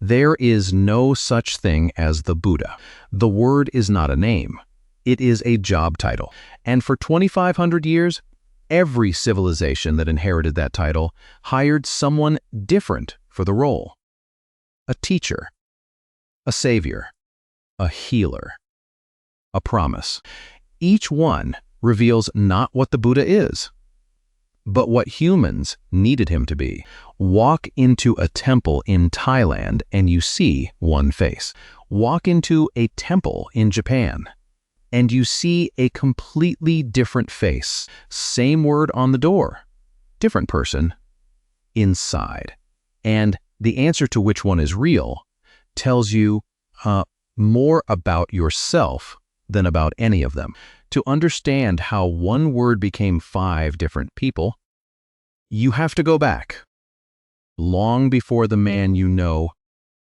There is no such thing as the Buddha. The word is not a name. It is a job title. And for 2,500 years, every civilization that inherited that title hired someone different for the role. A teacher, a savior, a healer, a promise. Each one reveals not what the Buddha is, but what humans needed him to be. Walk into a temple in Thailand and you see one face. Walk into a temple in Japan and you see a completely different face. Same word on the door, different person inside. And the answer to which one is real tells you more about yourself than about any of them. To understand how one word became 5 different people, you have to go back long before the man you know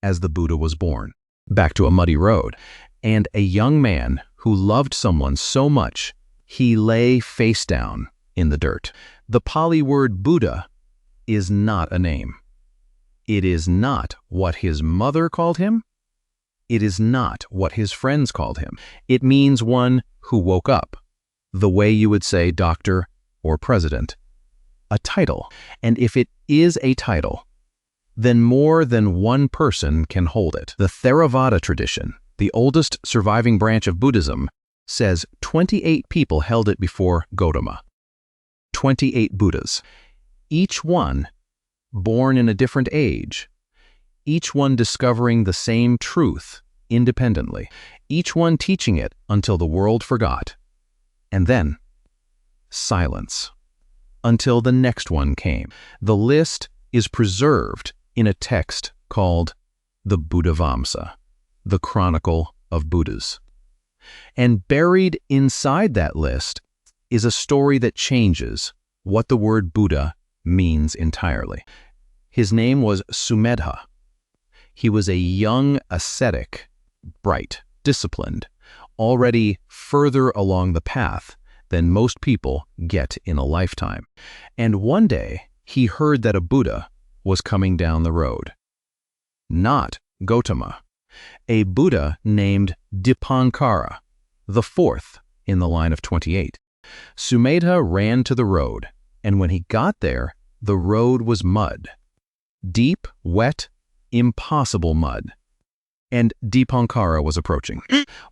as the Buddha was born, back to a muddy road, and a young man who loved someone so much he lay face down in the dirt. The Pali word Buddha is not a name. It is not what his mother called him. It is not what his friends called him. It means one who woke up, the way you would say doctor or president. A title, and if it is a title, then more than one person can hold it. The Theravada tradition, the oldest surviving branch of Buddhism, says 28 people held it before Gautama. 28 Buddhas, each one born in a different age, each one discovering the same truth independently, each one teaching it until the world forgot, and then silence until the next one came. The list is preserved in a text called the Buddhavamsa, the Chronicle of Buddhas. And buried inside that list is a story that changes what the word Buddha means entirely. His name was Sumedha. He was a young ascetic, bright, disciplined, already further along the path than most people get in a lifetime. And one day, he heard that a Buddha was coming down the road. Not Gautama. A Buddha named Dipankara, the 4th in the line of 28. Sumedha ran to the road, and when he got there, the road was mud. Deep, wet, impossible mud. And Dipankara was approaching.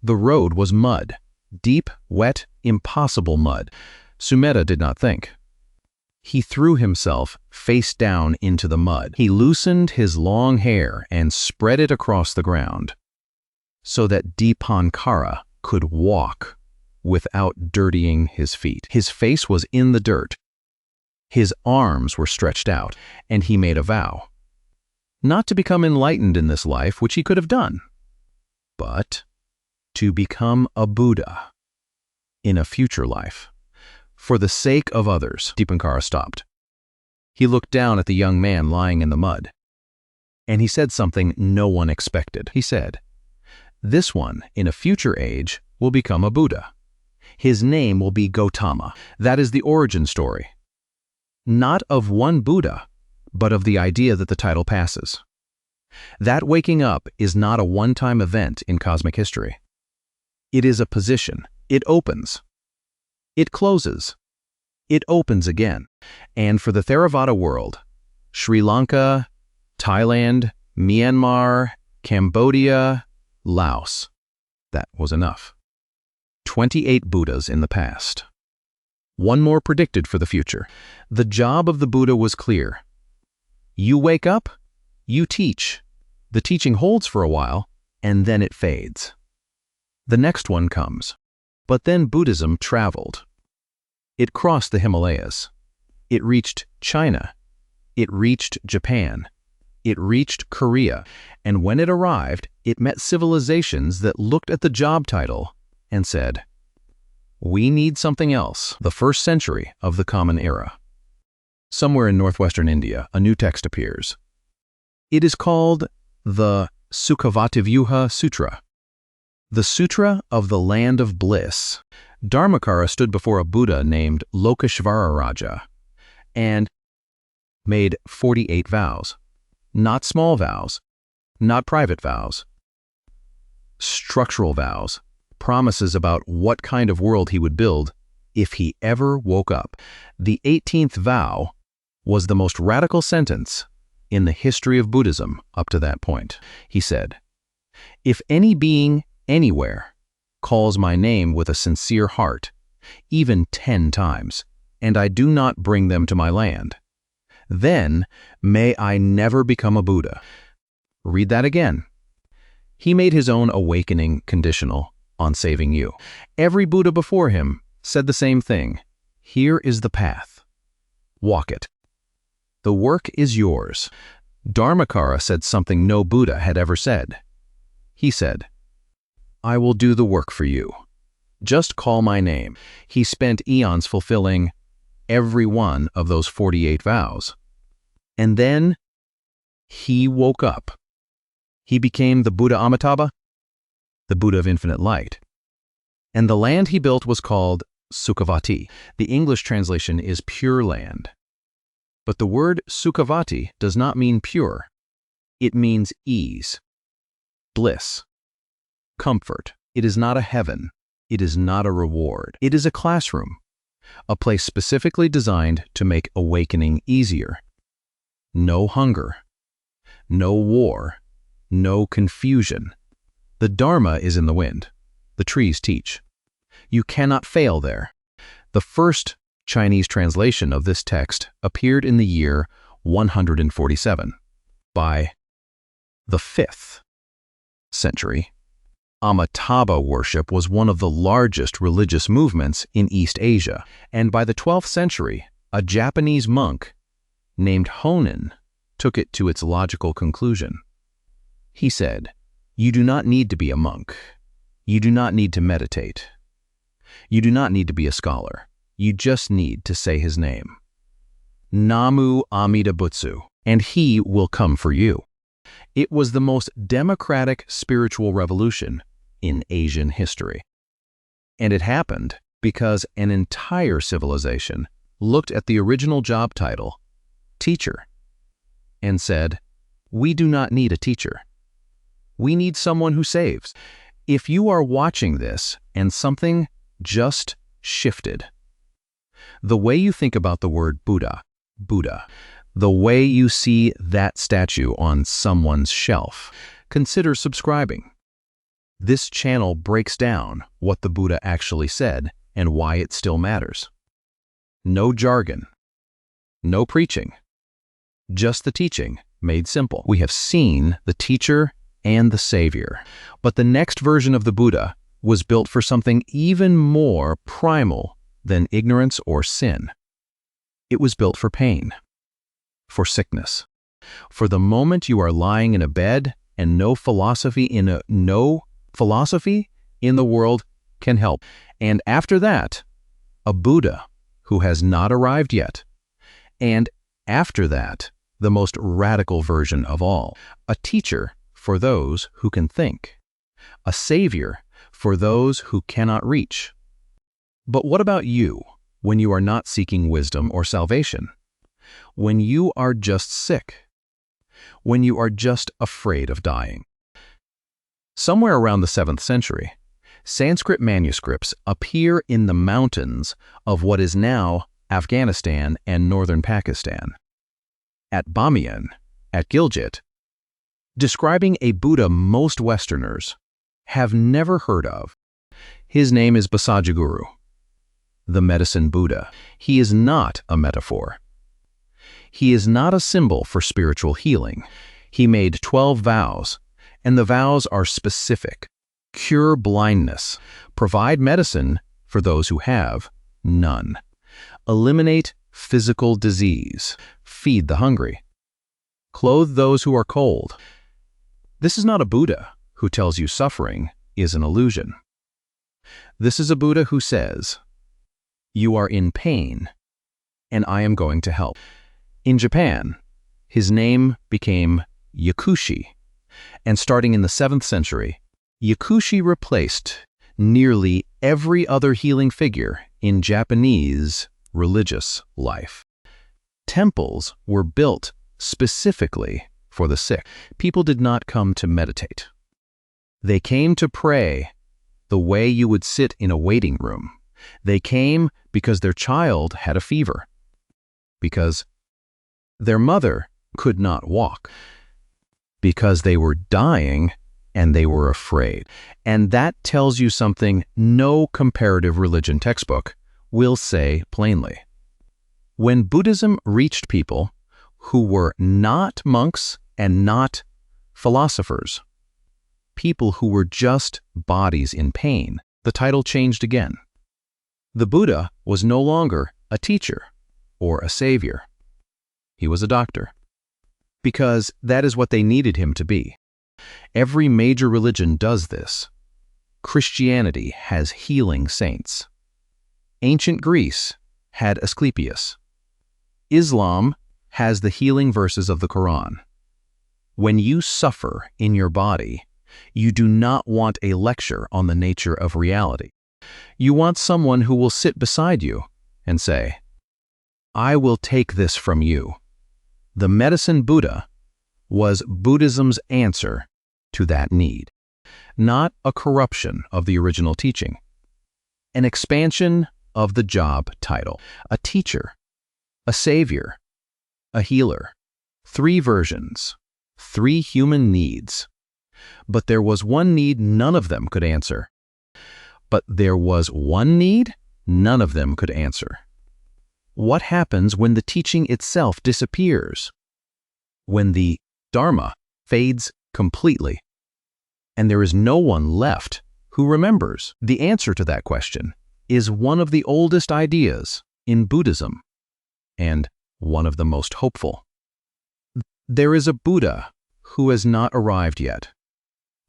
The road was mud. Deep, wet, impossible mud. Sumedha did not think. He threw himself face down into the mud. He loosened his long hair and spread it across the ground so that Dipankara could walk without dirtying his feet. His face was in the dirt. His arms were stretched out, and he made a vow not to become enlightened in this life, which he could have done, but to become a Buddha in a future life. For the sake of others, Dipankara stopped. He looked down at the young man lying in the mud, and he said something no one expected. He said, "This one, in a future age, will become a Buddha. His name will be Gautama." That is the origin story. Not of one Buddha, but of the idea that the title passes. That waking up is not a one-time event in cosmic history. It is a position. It opens. It closes. It opens again. And for the Theravada world, Sri Lanka, Thailand, Myanmar, Cambodia, Laos, that was enough. 28 Buddhas in the past. One more predicted for the future. The job of the Buddha was clear. You wake up, you teach. The teaching holds for a while, and then it fades. The next one comes. But then Buddhism traveled. It crossed the Himalayas. It reached China. It reached Japan. It reached Korea. And when it arrived, it met civilizations that looked at the job title and said, "We need something else." The 1st century of the Common Era. Somewhere in northwestern India, a new text appears. It is called the Sukhavativyuha Sutra, the Sutra of the Land of Bliss. Dharmakara stood before a Buddha named Lokeshvara Raja and made 48 vows. Not small vows, not private vows. Structural vows, promises about what kind of world he would build if he ever woke up. The 18th vow was the most radical sentence in the history of Buddhism up to that point. He said, "If any being anywhere calls my name with a sincere heart, even 10 times, and I do not bring them to my land, then may I never become a Buddha." Read that again. He made his own awakening conditional on saving you. Every Buddha before him said the same thing. Here is the path. Walk it. The work is yours. Dharmakara said something no Buddha had ever said. He said, "I will do the work for you. Just call my name." He spent eons fulfilling every one of those 48 vows. And then he woke up. He became the Buddha Amitabha, the Buddha of infinite light. And the land he built was called Sukhavati. The English translation is pure land. But the word Sukhavati does not mean pure. It means ease, bliss, comfort. It is not a heaven. It is not a reward. It is a classroom, a place specifically designed to make awakening easier. No hunger, no war, no confusion. The Dharma is in the wind. The trees teach. You cannot fail there. The first Chinese translation of this text appeared in the year 147. By the 5th century, Amitabha worship was one of the largest religious movements in East Asia, and by the 12th century, a Japanese monk named Honen took it to its logical conclusion. He said, "You do not need to be a monk. You do not need to meditate. You do not need to be a scholar. You just need to say his name. Namu Amida Butsu, and he will come for you." It was the most democratic spiritual revolution in Asian history. And it happened because an entire civilization looked at the original job title, teacher, and said, "We do not need a teacher. We need someone who saves." If you are watching this and something just shifted, the way you think about the word Buddha, the way you see that statue on someone's shelf, consider subscribing. This channel breaks down what the Buddha actually said and why it still matters. No jargon, no preaching, just the teaching made simple. We have seen the teacher and the savior, but the next version of the Buddha was built for something even more primal than ignorance or sin. It was built for pain, for sickness, for the moment you are lying in a bed and no philosophy in the world can help. And after that, a Buddha who has not arrived yet. And after that, the most radical version of all, a teacher for those who can think, a savior for those who cannot reach. But what about you when you are not seeking wisdom or salvation? When you are just sick? When you are just afraid of dying? Somewhere around the 7th century, Sanskrit manuscripts appear in the mountains of what is now Afghanistan and northern Pakistan. At Bamiyan, at Gilgit, describing a Buddha most Westerners have never heard of. His name is Bhaisajyaguru, the Medicine Buddha. He is not a metaphor. He is not a symbol for spiritual healing. He made 12 vows, and the vows are specific. Cure blindness, provide medicine for those who have none, eliminate physical disease, feed the hungry, clothe those who are cold. This is not a Buddha who tells you suffering is an illusion. This is a Buddha who says, "You are in pain, and I am going to help." In Japan, his name became Yakushi, and starting in the 7th century, Yakushi replaced nearly every other healing figure in Japanese religious life. Temples were built specifically for the sick. People did not come to meditate. They came to pray the way you would sit in a waiting room. They came because their child had a fever, because their mother could not walk, because they were dying and they were afraid. And that tells you something no comparative religion textbook will say plainly. When Buddhism reached people who were not monks and not philosophers, people who were just bodies in pain, the title changed again. The Buddha was no longer a teacher or a savior. He was a doctor, because that is what they needed him to be. Every major religion does this. Christianity has healing saints. Ancient Greece had Asclepius. Islam has the healing verses of the Quran. When you suffer in your body, you do not want a lecture on the nature of reality. You want someone who will sit beside you and say, "I will take this from you." The Medicine Buddha was Buddhism's answer to that need, not a corruption of the original teaching, an expansion of the job title, a teacher, a savior, a healer, 3 versions, 3 human needs. But there was one need none of them could answer. But there was one need none of them could answer. What happens when the teaching itself disappears? When the Dharma fades completely, and there is no one left who remembers? The answer to that question is one of the oldest ideas in Buddhism, and one of the most hopeful. There is a Buddha who has not arrived yet.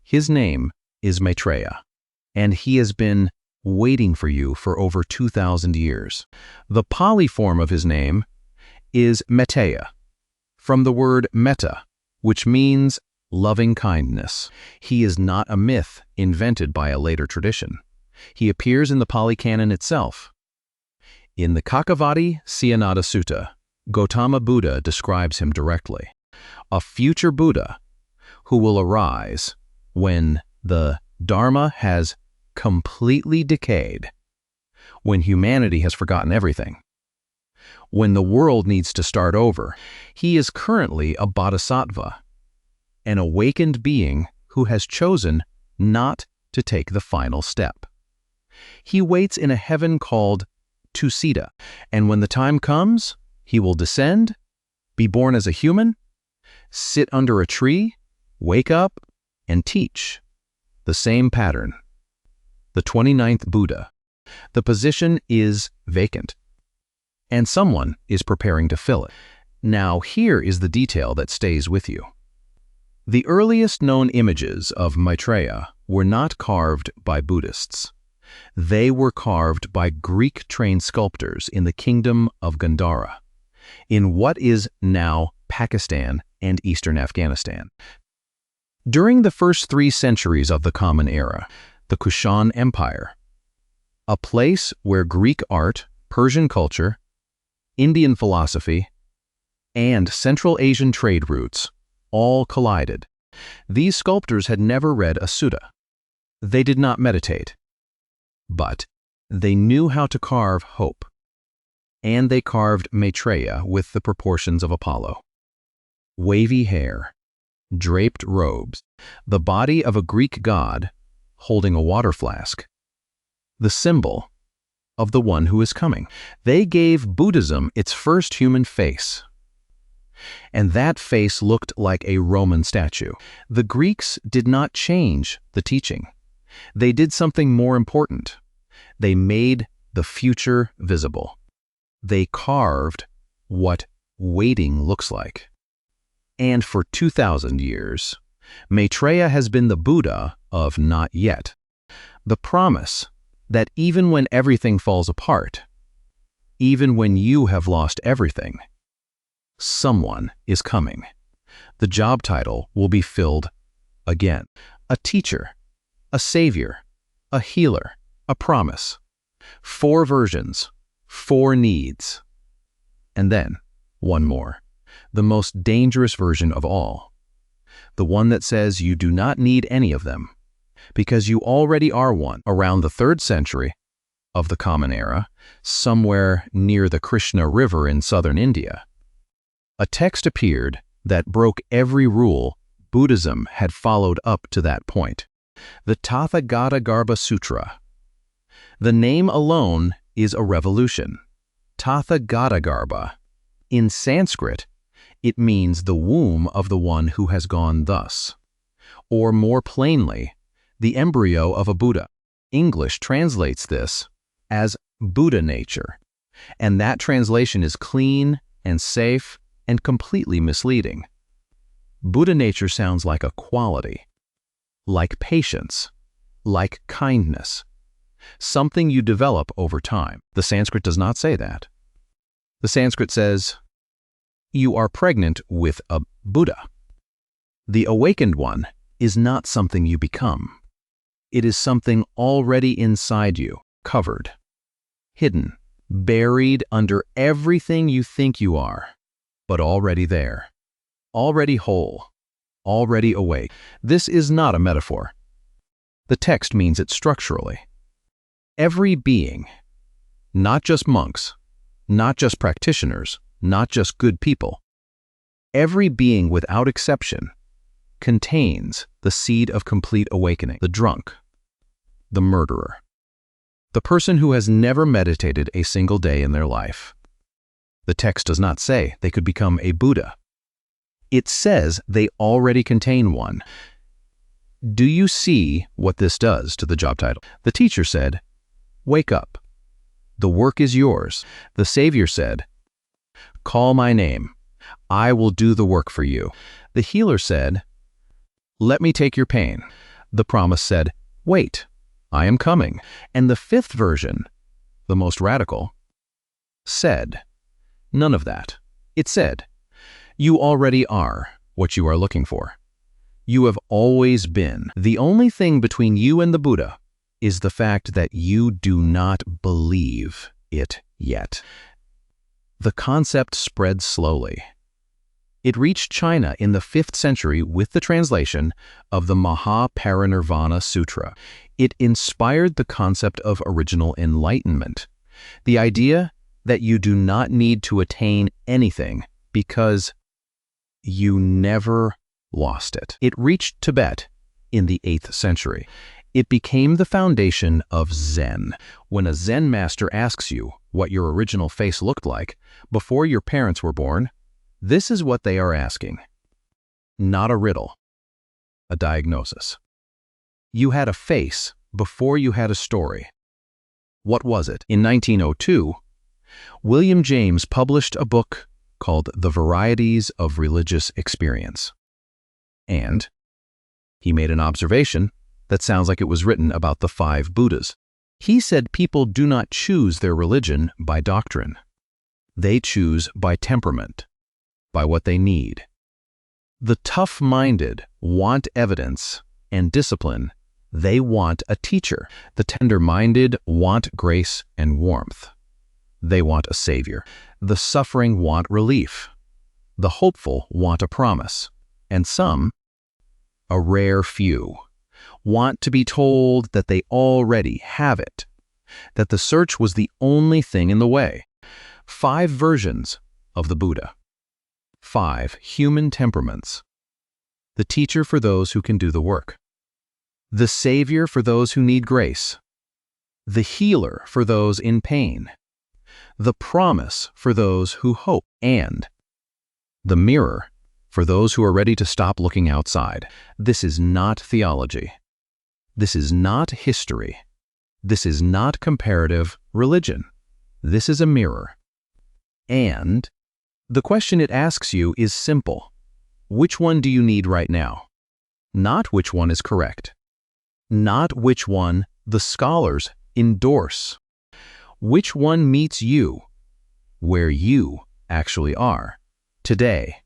His name is Maitreya, and he has been waiting for you for over 2,000 years. The Pali form of his name is Maitreya, from the word metta, which means loving kindness. He is not a myth invented by a later tradition. He appears in the Pali Canon itself. In the Sukhavativyuha Sutra, Gautama Buddha describes him directly, a future Buddha who will arise when the Dharma has completely decayed, when humanity has forgotten everything, when the world needs to start over. He is currently a bodhisattva, an awakened being who has chosen not to take the final step. He waits in a heaven called Tusita, and when the time comes, he will descend, be born as a human, sit under a tree, wake up, and teach. The same pattern. The 29th Buddha. The position is vacant, and someone is preparing to fill it. Now here is the detail that stays with you. The earliest known images of Maitreya were not carved by Buddhists. They were carved by Greek-trained sculptors in the kingdom of Gandhara, in what is now Pakistan and eastern Afghanistan. During the first 3 centuries of the Common Era, the Kushan Empire, a place where Greek art, Persian culture, Indian philosophy, and Central Asian trade routes all collided. These sculptors had never read a sutta. They did not meditate, but they knew how to carve hope, and they carved Maitreya with the proportions of Apollo. Wavy hair, draped robes, the body of a Greek god holding a water flask, the symbol of the one who is coming. They gave Buddhism its first human face, and that face looked like a Roman statue. The Greeks did not change the teaching. They did something more important. They made the future visible. They carved what waiting looks like. And for 2,000 years, Maitreya has been the Buddha of not yet. The promise that even when everything falls apart, even when you have lost everything, someone is coming. The job title will be filled again. A teacher, a savior, a healer, a promise. 4 versions, 4 needs. And then, one more, the most dangerous version of all, the one that says you do not need any of them, because you already are one. Around the 3rd century of the Common Era, somewhere near the Krishna River in southern India, a text appeared that broke every rule Buddhism had followed up to that point, the Tathagatagarbha Sutra. The name alone is a revolution. Tathagatagarbha. In Sanskrit, it means the womb of the one who has gone thus. Or more plainly, the embryo of a Buddha. English translates this as Buddha nature, and that translation is clean and safe and completely misleading. Buddha nature sounds like a quality, like patience, like kindness, something you develop over time. The Sanskrit does not say that. The Sanskrit says, you are pregnant with a Buddha. The awakened one is not something you become. It is something already inside you, covered, hidden, buried under everything you think you are, but already there, already whole, already awake. This is not a metaphor. The text means it structurally. Every being, not just monks, not just practitioners, not just good people, every being without exception contains the seed of complete awakening. The drunk, the murderer, the person who has never meditated a single day in their life. The text does not say they could become a Buddha. It says they already contain one. Do you see what this does to the job title? The teacher said, wake up. The work is yours. The Savior said, call my name. I will do the work for you. The healer said, let me take your pain. The promise said, wait, I am coming. And the 5th version, the most radical, said, none of that. It said, you already are what you are looking for. You have always been. The only thing between you and the Buddha is the fact that you do not believe it yet. The concept spread slowly. It reached China in the 5th century with the translation of the Mahaparinirvana Sutra. It inspired the concept of original enlightenment, the idea that you do not need to attain anything because you never lost it. It reached Tibet in the 8th century. It became the foundation of Zen. When a Zen master asks you what your original face looked like before your parents were born, this is what they are asking. Not a riddle, a diagnosis. You had a face before you had a story. What was it? In 1902, William James published a book called The Varieties of Religious Experience. And he made an observation that sounds like it was written about the 5 Buddhas. He said people do not choose their religion by doctrine. They choose by temperament, by what they need. The tough-minded want evidence and discipline. They want a teacher. The tender-minded want grace and warmth. They want a savior. The suffering want relief. The hopeful want a promise. And some, a rare few, want to be told that they already have it, that the search was the only thing in the way. 5 versions of the Buddha. 5 human temperaments. The teacher for those who can do the work. The savior for those who need grace. The healer for those in pain. The promise for those who hope. And the mirror for those who are ready to stop looking outside. This is not theology. This is not history. This is not comparative religion. This is a mirror. And the question it asks you is simple. Which one do you need right now? Not which one is correct. Not which one the scholars endorse. Which one meets you where you actually are today,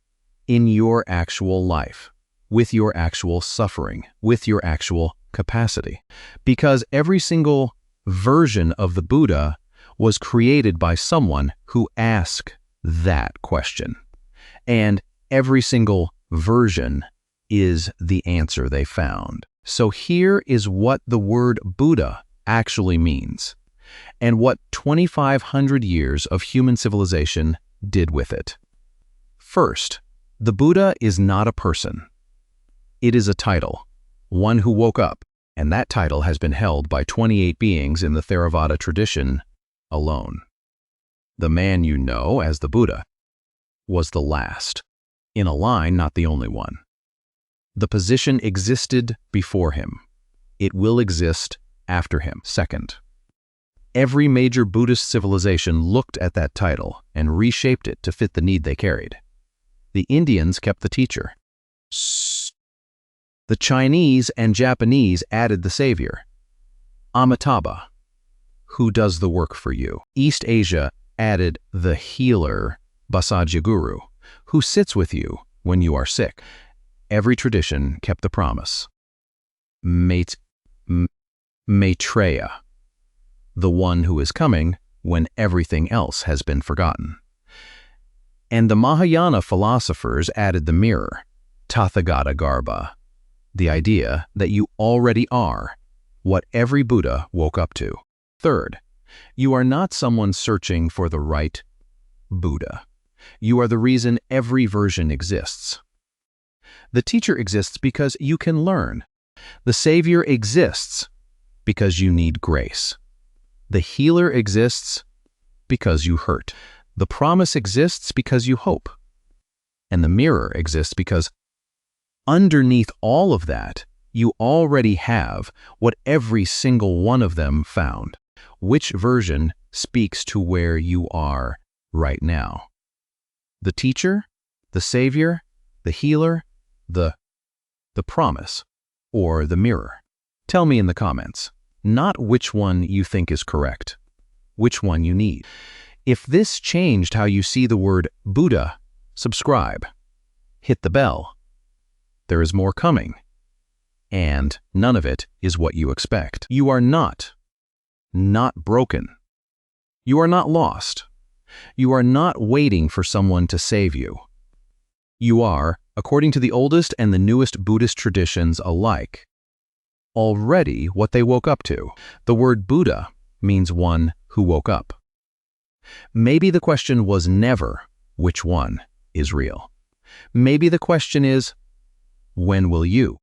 in your actual life, with your actual suffering, with your actual capacity. Because every single version of the Buddha was created by someone who asked that question. And every single version is the answer they found. So here is what the word Buddha actually means, and what 2,500 years of human civilization did with it. First, the Buddha is not a person. It is a title, one who woke up, and that title has been held by 28 beings in the Theravada tradition alone. The man you know as the Buddha was the last, in a line not the only one. The position existed before him. It will exist after him. Second, every major Buddhist civilization looked at that title and reshaped it to fit the need they carried. The Indians kept the teacher. The Chinese and Japanese added the savior, Amitabha, who does the work for you. East Asia added the healer, Bhaisajyaguru, who sits with you when you are sick. Every tradition kept the promise. Maitreya, the one who is coming when everything else has been forgotten. And the Mahayana philosophers added the mirror, tathagatagarbha, the idea that you already are what every Buddha woke up to. Third, you are not someone searching for the right Buddha. You are the reason every version exists. The teacher exists because you can learn. The savior exists because you need grace. The healer exists because you hurt. The promise exists because you hope. And the mirror exists because underneath all of that, you already have what every single one of them found. Which version speaks to where you are right now? The teacher, the savior, the healer, the promise, or the mirror? Tell me in the comments, not which one you think is correct, which one you need. If this changed how you see the word Buddha, subscribe, hit the bell. There is more coming, and none of it is what you expect. You are not broken. You are not lost. You are not waiting for someone to save you. You are, according to the oldest and the newest Buddhist traditions alike, already what they woke up to. The word Buddha means one who woke up. Maybe the question was never which one is real. Maybe the question is, when will you